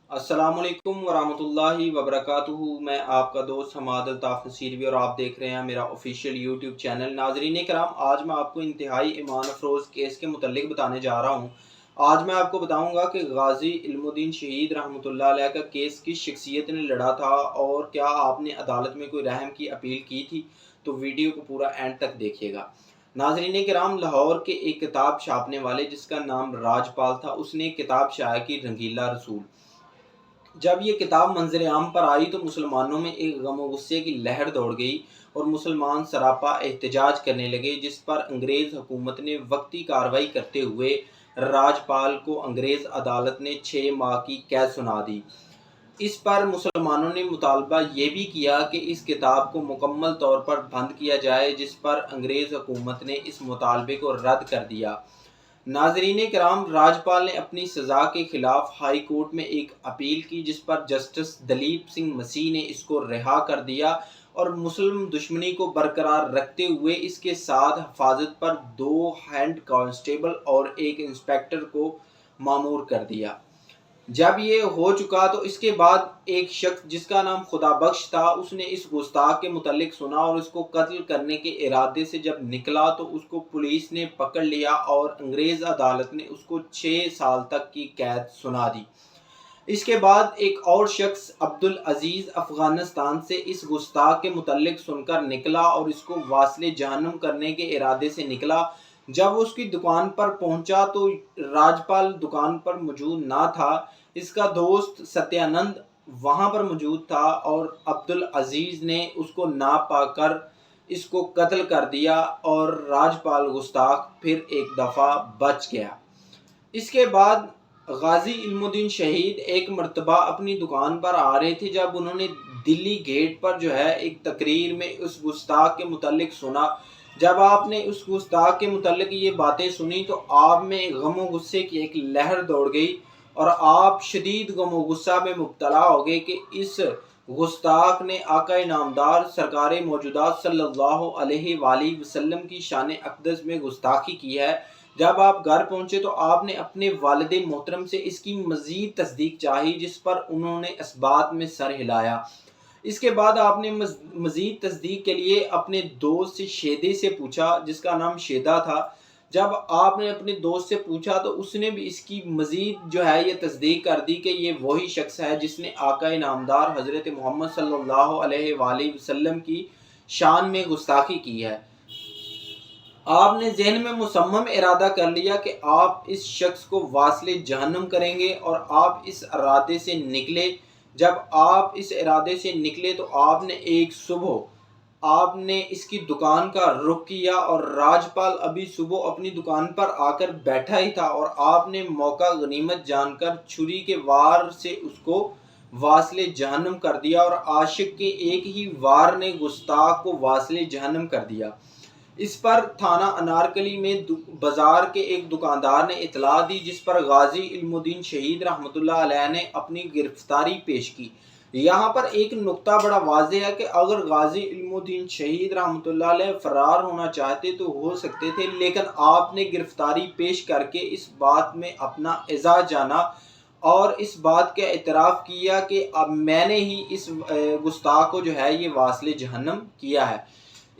السلام علیکم ورحمۃ اللہ وبرکاتہ۔ میں آپ کا دوست حماد الطاف نصیروی اور آپ دیکھ رہے ہیں میرا آفیشیل یوٹیوب چینل۔ ناظرین کرام، آج میں آپ کو انتہائی ایمان افروز کیس کے متعلق بتانے جا رہا ہوں۔ آج میں آپ کو بتاؤں گا کہ غازی علم الدین شہید رحمۃ اللہ علیہ کا کیس کس شخصیت نے لڑا تھا اور کیا آپ نے عدالت میں کوئی رحم کی اپیل کی تھی۔ تو ویڈیو کو پورا اینڈ تک دیکھیے گا۔ ناظرین کرام، لاہور کے ایک کتاب چھاپنے والے جس کا نام راج پال تھا، اس نے ایک کتاب شائع کی، رنگیلا رسول۔ جب یہ کتاب منظر عام پر آئی تو مسلمانوں میں ایک غم و غصے کی لہر دوڑ گئی اور مسلمان سراپا احتجاج کرنے لگے، جس پر انگریز حکومت نے وقتی کارروائی کرتے ہوئے راج پال کو انگریز عدالت نے 6 ماہ کی قید سنا دی۔ اس پر مسلمانوں نے مطالبہ یہ بھی کیا کہ اس کتاب کو مکمل طور پر بند کیا جائے، جس پر انگریز حکومت نے اس مطالبے کو رد کر دیا۔ ناظرین کرام، راج پال نے اپنی سزا کے خلاف ہائی کورٹ میں ایک اپیل کی، جس پر جسٹس دلیپ سنگھ مسیح نے اس کو رہا کر دیا اور مسلم دشمنی کو برقرار رکھتے ہوئے اس کے ساتھ حفاظت پر 2 ہیڈ کانسٹیبل اور ایک انسپکٹر کو مامور کر دیا۔ جب یہ ہو چکا تو اس کے بعد ایک شخص جس کا نام خدا بخش تھا، اس نے اس گستاخ کے متعلق سنا اور اس کو قتل کرنے کے ارادے سے جب نکلا تو اس کو پولیس نے پکڑ لیا اور انگریز عدالت نے اس کو 6 سال تک کی قید سنا دی۔ اس کے بعد ایک اور شخص عبدالعزیز افغانستان سے اس گستاخ کے متعلق سن کر نکلا اور اس کو واصل جہنم کرنے کے ارادے سے نکلا۔ جب اس کی دکان پر پہنچا تو راجپال دکان پر موجود نہ تھا، اس کا دوست ستیانند وہاں پر موجود تھا اور عبدالعزیز نے اس کو نہ پا کر اس کو قتل کر دیا اور راجپال گستاخ پھر ایک دفعہ بچ گیا۔ اس کے بعد غازی علم الدین شہید ایک مرتبہ اپنی دکان پر آ رہے تھے، جب انہوں نے دلی گیٹ پر ایک تقریر میں اس گستاخ کے متعلق سنا۔ جب آپ نے اس گستاخ کے متعلق یہ باتیں سنی تو آپ میں غم و غصے کی ایک لہر دوڑ گئی اور آپ شدید غم و غصہ میں مبتلا ہو گئے کہ اس گستاخ نے آقا نامدار سرکار موجودات صلی اللہ علیہ وآلہ وسلم کی شان اقدس میں گستاخی کی ہے۔ جب آپ گھر پہنچے تو آپ نے اپنے والد محترم سے اس کی مزید تصدیق چاہی، جس پر انہوں نے اس بات میں سر ہلایا۔ اس کے بعد آپ نے مزید تصدیق کے لیے اپنے دوست شیدے سے پوچھا، جس کا نام شیدا تھا۔ جب آپ نے اپنے دوست سے پوچھا تو اس نے بھی اس کی مزید یہ تصدیق کر دی کہ یہ وہی شخص ہے جس نے آقا نامدار حضرت محمد صلی اللہ علیہ وآلہ وسلم کی شان میں گستاخی کی ہے۔ آپ نے ذہن میں مصمم ارادہ کر لیا کہ آپ اس شخص کو واصل جہنم کریں گے اور آپ اس ارادے سے نکلے۔ جب آپ اس ارادے سے نکلے تو آپ نے ایک صبح آپ نے اس کی دکان کا رخ کیا اور راجپال ابھی صبح اپنی دکان پر آ کر بیٹھا ہی تھا اور آپ نے موقع غنیمت جان کر چھری کے وار سے اس کو واصل جہنم کر دیا اور عاشق کے ایک ہی وار نے گستاخ کو واصل جہنم کر دیا۔ اس پر تھانہ انارکلی میں بازار کے ایک دکاندار نے اطلاع دی، جس پر غازی علم الدین شہید رحمۃ اللہ علیہ نے اپنی گرفتاری پیش کی۔ یہاں پر ایک نقطہ بڑا واضح ہے کہ اگر غازی علم الدین شہید رحمۃ اللہ علیہ فرار ہونا چاہتے تو ہو سکتے تھے، لیکن آپ نے گرفتاری پیش کر کے اس بات میں اپنا اعزاز جانا اور اس بات کا اعتراف کیا کہ اب میں نے ہی اس گستاخ کو یہ واصل جہنم کیا ہے۔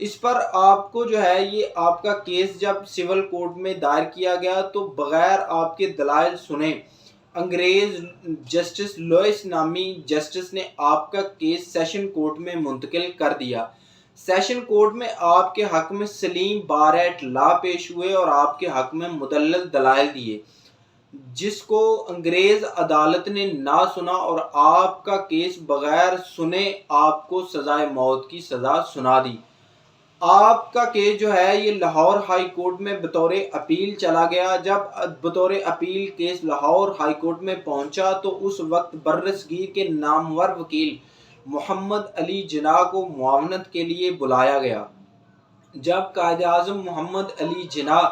اس پر آپ کو یہ آپ کا کیس جب سول کورٹ میں دائر کیا گیا تو بغیر آپ کے دلائل سنے انگریز جسٹس لوئس نامی جسٹس نے آپ کا کیس سیشن کورٹ میں منتقل کر دیا۔ سیشن کورٹ میں آپ کے حق میں سلیم بار ایٹ لا پیش ہوئے اور آپ کے حق میں مدلل دلائل دیے، جس کو انگریز عدالت نے نہ سنا اور آپ کا کیس بغیر سنے آپ کو سزائے موت کی سزا سنا دی۔ آپ کا کیس یہ لاہور ہائی کورٹ میں بطور اپیل چلا گیا۔ جب بطور appeal case Lahore high court میں پہنچا تو اس وقت برصغیر کے نامور وکیل محمد علی جناح کو معاونت کے لیے بلایا گیا۔ جب قائد اعظم محمد علی جناح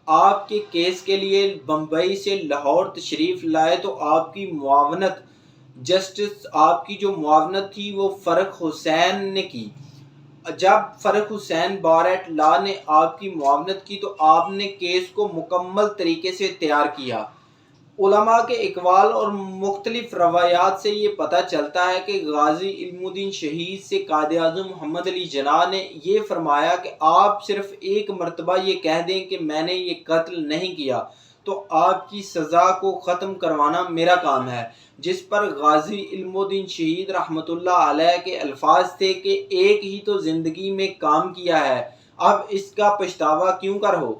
آپ کے کیس کے لیے بمبئی سے لاہور تشریف لائے تو آپ کی معاونت تھی وہ فرخ حسین نے کی۔ جب فرخ حسین بار ایٹ لا نے آپ کی معاونت کی تو آپ نے کیس کو مکمل طریقے سے تیار کیا۔ علماء کے اقوال اور مختلف روایات سے یہ پتہ چلتا ہے کہ غازی علم الدین شہید سے قائد اعظم محمد علی جناح نے یہ فرمایا کہ آپ صرف ایک مرتبہ یہ کہہ دیں کہ میں نے یہ قتل نہیں کیا تو آپ کی سزا کو ختم کروانا میرا کام ہے، جس پر غازی علم الدین شہید رحمۃ اللہ علیہ کے الفاظ تھے کہ ایک ہی تو زندگی میں کام کیا ہے، اب اس کا پچھتاوا کیوں کر ہو؟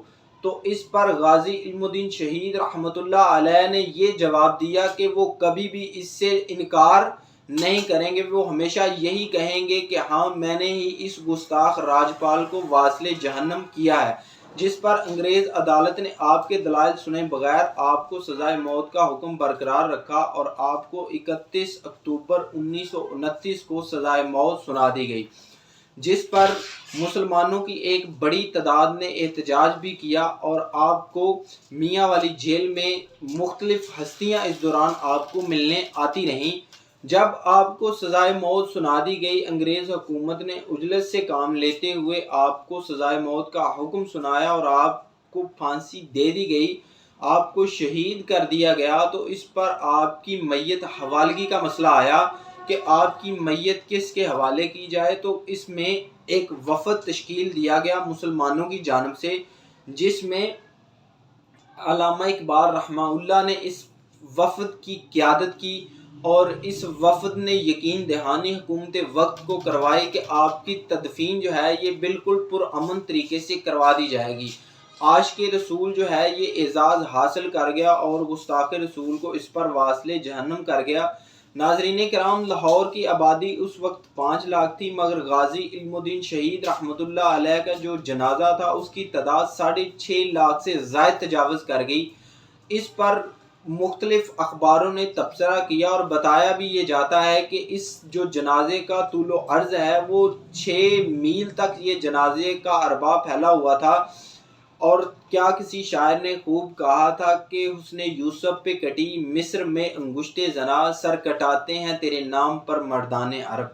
تو اس پر غازی علم الدین شہید رحمۃ اللہ علیہ نے یہ جواب دیا کہ وہ کبھی بھی اس سے انکار نہیں کریں گے، وہ ہمیشہ یہی کہیں گے کہ ہاں میں نے ہی اس گستاخ راجپال کو واصل جہنم کیا ہے، جس پر انگریز عدالت نے آپ کے دلائل سنے بغیر آپ کو سزائے موت کا حکم برقرار رکھا اور آپ کو 31 اکتوبر 1929 کو سزائے موت سنا دی گئی، جس پر مسلمانوں کی ایک بڑی تعداد نے احتجاج بھی کیا اور آپ کو میاں والی جیل میں مختلف ہستیاں اس دوران آپ کو ملنے آتی رہیں۔ جب آپ کو سزائے موت سنا دی گئی، انگریز حکومت نے عجلت سے کام لیتے ہوئے آپ کو سزائے موت کا حکم سنایا اور آپ کو پھانسی دے دی گئی، آپ کو شہید کر دیا گیا، تو اس پر آپ کی میت حوالگی کا مسئلہ آیا کہ آپ کی میت کس کے حوالے کی جائے۔ تو اس میں ایک وفد تشکیل دیا گیا مسلمانوں کی جانب سے، جس میں علامہ اقبال رحمہ اللہ نے اس وفد کی قیادت کی اور اس وفد نے یقین دہانی حکومت وقت کو کروائی کہ آپ کی تدفین جو ہے یہ بالکل پرامن طریقے سے کروا دی جائے گی۔ عاشق رسول جو ہے یہ اعزاز حاصل کر گیا اور گستاخ رسول کو اس پر واصل جہنم کر گیا۔ ناظرین کرام، لاہور کی آبادی اس وقت 5 لاکھ تھی، مگر غازی علم الدین شہید رحمۃ اللہ علیہ کا جو جنازہ تھا اس کی تعداد 6.5 لاکھ سے زائد تجاوز کر گئی۔ اس پر مختلف اخباروں نے تبصرہ کیا اور بتایا بھی یہ جاتا ہے کہ اس جو جنازے کا طول و عرض ہے وہ 6 میل تک یہ جنازے کا اربا پھیلا ہوا تھا، اور کیا کسی شاعر نے خوب کہا تھا کہ حسن یوسف پہ کٹی مصر میں انگشت زنا، سر کٹاتے ہیں تیرے نام پر مردان عرب۔